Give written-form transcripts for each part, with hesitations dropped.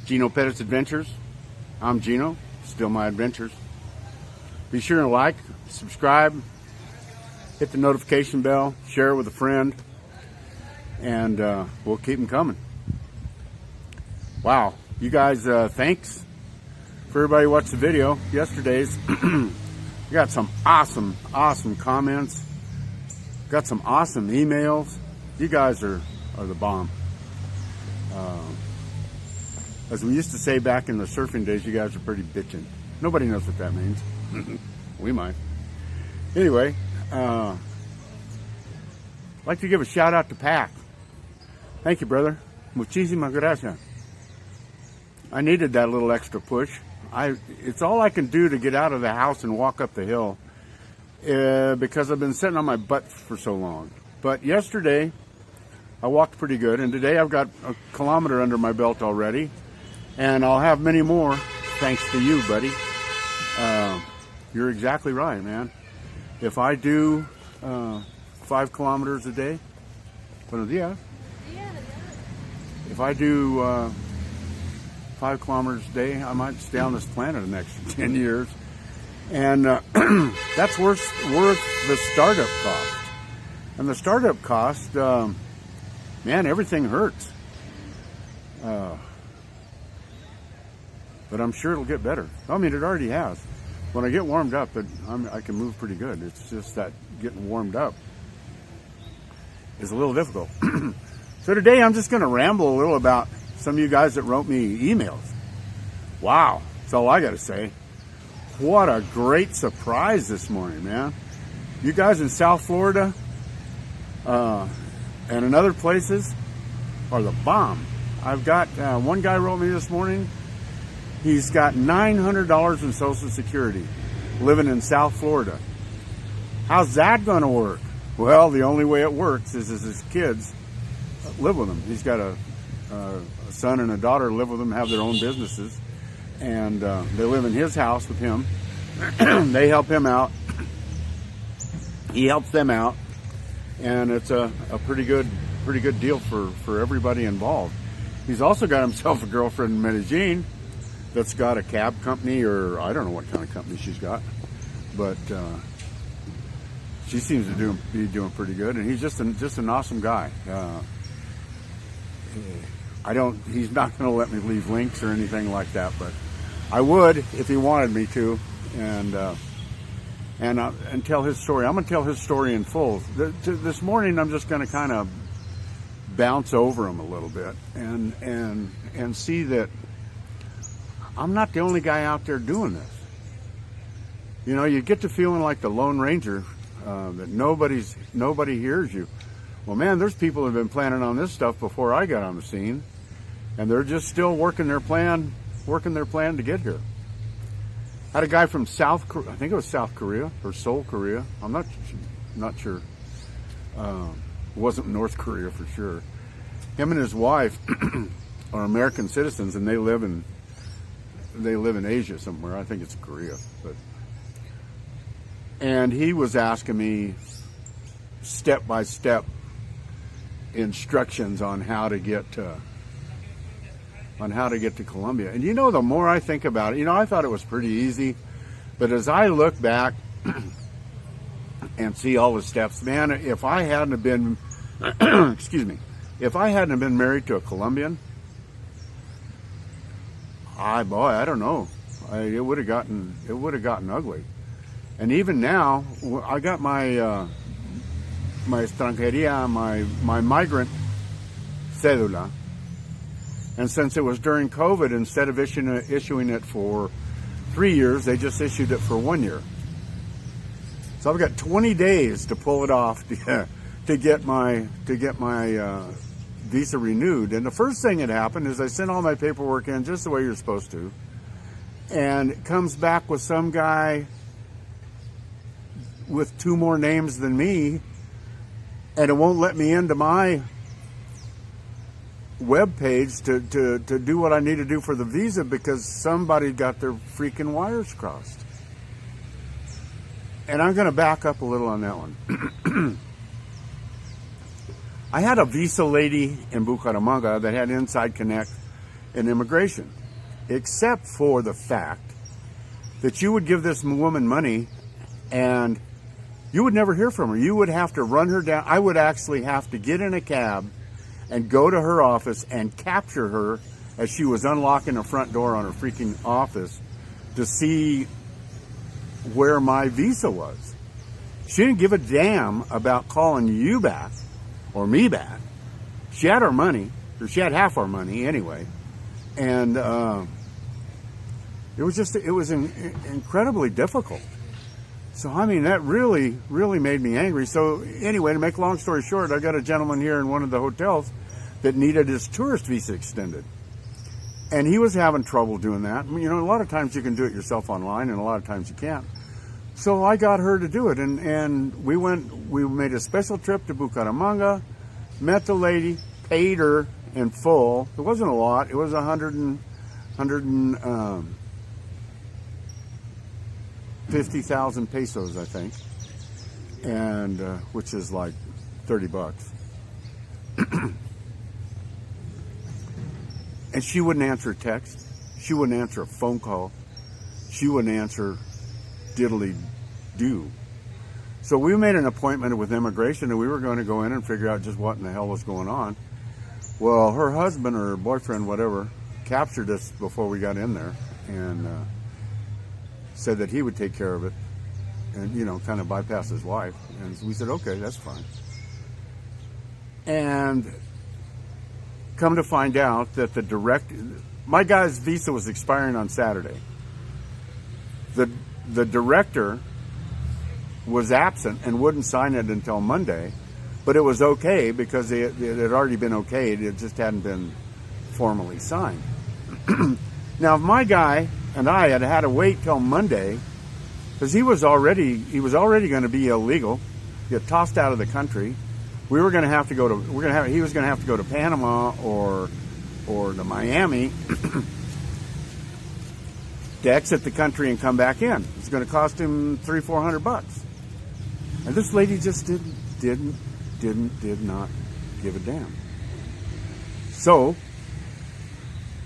Geno Pettis Adventures. I'm Geno, still my adventures. Be sure to like, subscribe, hit the notification bell, share it with a friend, and we'll keep them coming. Wow, you guys, thanks for everybody who watched the video yesterday's. We got some awesome comments. Got some awesome emails. You guys are the bomb. As we used to say back in the surfing days, you guys are pretty bitchin'. Nobody knows what that means. We might. Anyway, I'd like to give a shout out to Pac. Thank you, brother. Muchísimas gracias. I needed that little extra push. It's all I can do to get out of the house and walk up the hill because I've been sitting on my butt for so long. But yesterday, I walked pretty good, and today I've got a kilometer under my belt already, and I'll have many more thanks to you, buddy. You're exactly right, man. If I do 5 kilometers a day, buenos días. If I do 5 kilometers a day, I might stay on this planet the next 10 years. And that's worth the startup cost. And the startup cost, man, everything hurts. But I'm sure it'll get better. I mean, it already has. When I get warmed up, I can move pretty good. It's just that getting warmed up is a little difficult. So today I'm just going to ramble a little about some of you guys that wrote me emails. Wow, that's all I got to say. What a great surprise this morning, man. You guys in South Florida and in other places are the bomb. I've got one guy wrote me this morning. He's got $900 in Social Security living in South Florida. How's that going to work? Well, the only way it works is his kids live with him. He's got a son and a daughter live with him, have their own businesses, and they live in his house with him. They help him out. He helps them out, and it's a pretty good deal for everybody involved. He's also got himself a girlfriend in Medellin that's got a cab company, or I don't know what kind of company she's got, but she seems to be doing pretty good, and he's just an awesome guy. He's not going to let me leave links or anything like that, but I would if he wanted me to, and tell his story. I'm going to tell his story in full. This morning, I'm just going to kind of bounce over him a little bit and see that I'm not the only guy out there doing this. You know, you get to feeling like the Lone Ranger, that nobody hears you. Well, man, there's people that have been planning on this stuff before I got on the scene, and they're just still working their plan to get here. Had a guy from I think it was South Korea or Seoul, Korea. I'm not sure. It wasn't North Korea for sure. Him and his wife are American citizens, and they live in Asia somewhere. I think it's Korea, and he was asking me step-by-step instructions on how to get to Colombia. And you know, the more I think about it, you know, I thought it was pretty easy, but as I look back and see all the steps, man, if I hadn't have been if I hadn't have been married to a Colombian, I don't know, it would have gotten ugly. And even now, I got my my extranjería, my migrant cédula, and since it was during COVID, instead of issuing it for 3 years, they just issued it for 1 year. So I've got 20 days to pull it off to get my visa renewed. And the first thing that happened is I sent all my paperwork in just the way you're supposed to, and it comes back with some guy with 2 more names than me, and it won't let me into my web page to do what I need to do for the visa because somebody got their freaking wires crossed. And I'm going to back up a little on that one. I had a visa lady in Bucaramanga that had Inside Connect in immigration. except for the fact that you would give this woman money and you would never hear from her. You would have to run her down. I would actually have to get in a cab and go to her office and capture her as she was unlocking the front door on her freaking office to see where my visa was. She didn't give a damn about calling you back or me back. She had our money, or she had half our money anyway. And it was incredibly difficult. So, I mean, that really, really made me angry. So, anyway, to make a long story short, I got a gentleman here in one of the hotels that needed his tourist visa extended. And he was having trouble doing that. You know, a lot of times you can do it yourself online, and a lot of times you can't. So I got her to do it, and we made a special trip to Bucaramanga, met the lady, paid her in full. It wasn't a lot. It was 50,000 pesos, I think, and which is like $30. And she wouldn't answer a text. She wouldn't answer a phone call. She wouldn't answer diddly do. So we made an appointment with immigration, and we were going to go in and figure out just what in the hell was going on. Well, her husband or boyfriend, whatever, captured us before we got in there and said that he would take care of it and, you know, kind of bypass his wife. And we said, okay, that's fine. And come to find out that my guy's visa was expiring on Saturday. The director was absent and wouldn't sign it until Monday, but it was okay because it had already been okayed. It just hadn't been formally signed. Now, if my guy and I had to wait till Monday, because he was already going to be illegal, get tossed out of the country. We were going to have to go to he was going to have to go to Panama or to Miami to exit the country and come back in. It's going to cost him $300-400. And this lady just did not give a damn. So,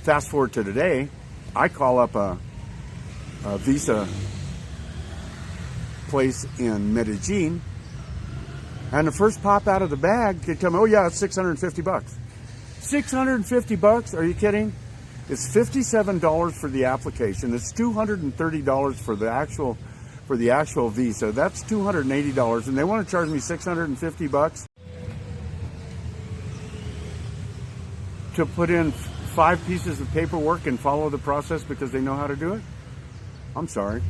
fast forward to today, I call up a visa place in Medellin, and the first pop out of the bag, they tell me, oh yeah, it's $650. $650? Are you kidding? It's $57 for the application. It's $230 for the actual visa. That's $280, and they want to charge me $650 to put in 5 pieces of paperwork and follow the process because they know how to do it? I'm sorry.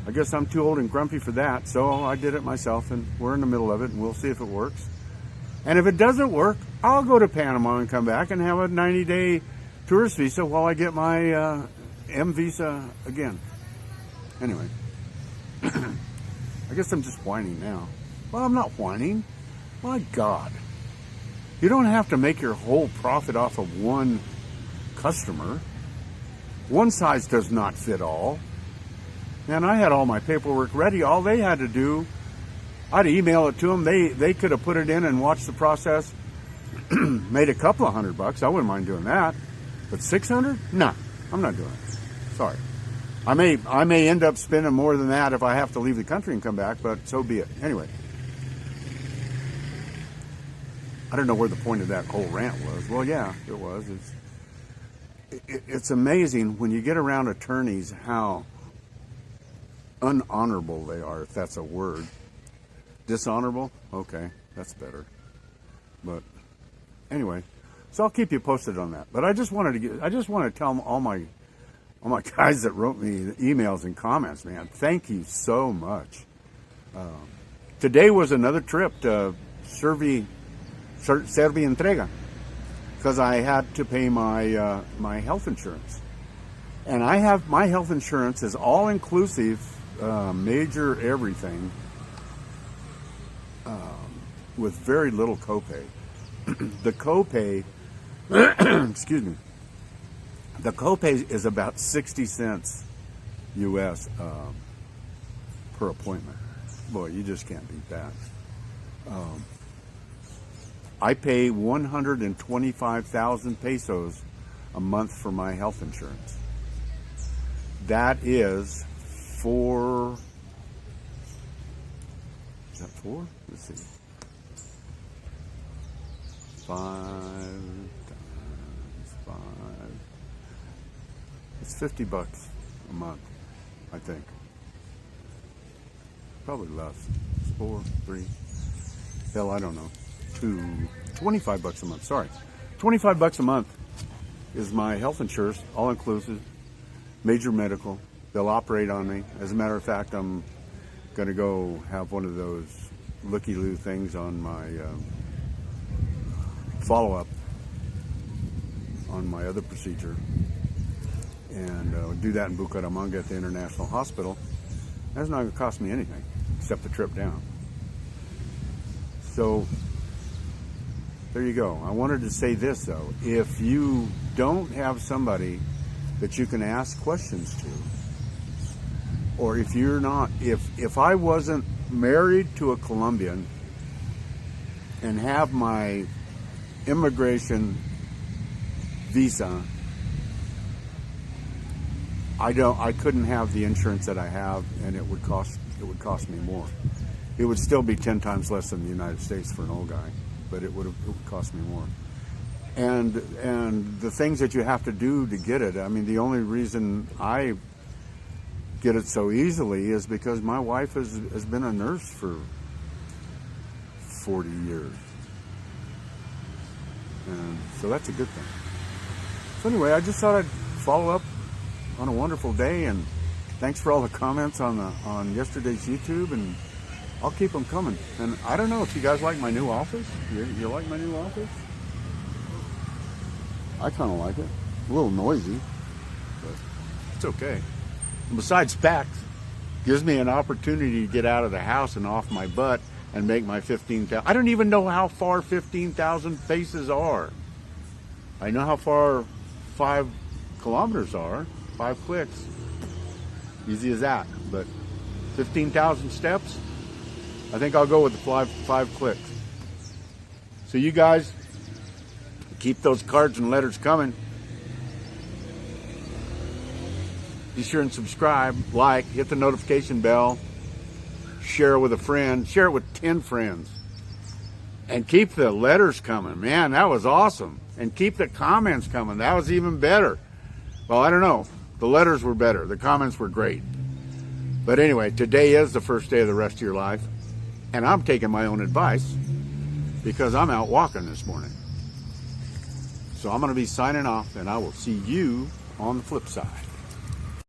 I guess I'm too old and grumpy for that, so I did it myself, and we're in the middle of it, and we'll see if it works. And if it doesn't work, I'll go to Panama and come back and have a 90-day tourist visa while I get my M visa again. Anyway, I guess I'm just whining now. Well, I'm not whining. My God. You don't have to make your whole profit off of one customer. One size does not fit all. And I had all my paperwork ready. All they had to do, I'd email it to them. They could have put it in and watched the process. Made a couple of $100. I wouldn't mind doing that. But $600? Nah, I'm not doing it. Sorry. I may end up spending more than that if I have to leave the country and come back, but so be it. Anyway. I don't know where the point of that whole rant was. Well, yeah, it was. It's amazing when you get around attorneys how unhonorable they are, if that's a word. Dishonorable? Okay, that's better. But anyway, so I'll keep you posted on that. But I just want to tell all my guys that wrote me emails and comments, man, thank you so much. Today was another trip to Servi Entrega because I had to pay my my health insurance, and I have my health insurance is all inclusive, major everything, with very little copay. The copay, excuse me, the copay is about 60 cents US per appointment. Boy, you just can't beat that. I pay 125,000 pesos a month for my health insurance. That is for, is that four? Let's see. 5 times 5. It's $50 a month, I think. Probably less. It's 4, 3. Hell, I don't know. 25 bucks a month. Sorry, 25 bucks a month is my health insurance, all inclusive, major medical. They'll operate on me. As a matter of fact, I'm gonna go have one of those looky-loo things on my follow-up on my other procedure, and do that in Bucaramanga at the International Hospital. That's not gonna cost me anything except the trip down. So there you go. I wanted to say this though, if you don't have somebody that you can ask questions to, or if you're not, if I wasn't married to a Colombian and have my immigration visa, I couldn't have the insurance that I have, and it would cost me more. It would still be 10 times less than the United States for an old guy, but it would cost me more. And the things that you have to do to get it, I mean, the only reason I get it so easily is because my wife has been a nurse for 40 years. And so that's a good thing. So anyway, I just thought I'd follow up on a wonderful day, and thanks for all the comments on yesterday's YouTube, and I'll keep them coming. And I don't know if you guys like my new office. You like my new office? I kind of like it. A little noisy, but it's okay. And besides PAX, gives me an opportunity to get out of the house and off my butt and make my 15,000. I don't even know how far 15,000 paces are. I know how far 5 kilometers are, 5 clicks. Easy as that. But 15,000 steps, I think I'll go with the 5 clicks. So you guys, keep those cards and letters coming. Be sure and subscribe, like, hit the notification bell, share it with a friend, share it with 10 friends. And keep the letters coming. Man, that was awesome. And keep the comments coming. That was even better. Well, I don't know. The letters were better. The comments were great. But anyway, today is the first day of the rest of your life. And I'm taking my own advice because I'm out walking this morning. So I'm going to be signing off, and I will see you on the flip side.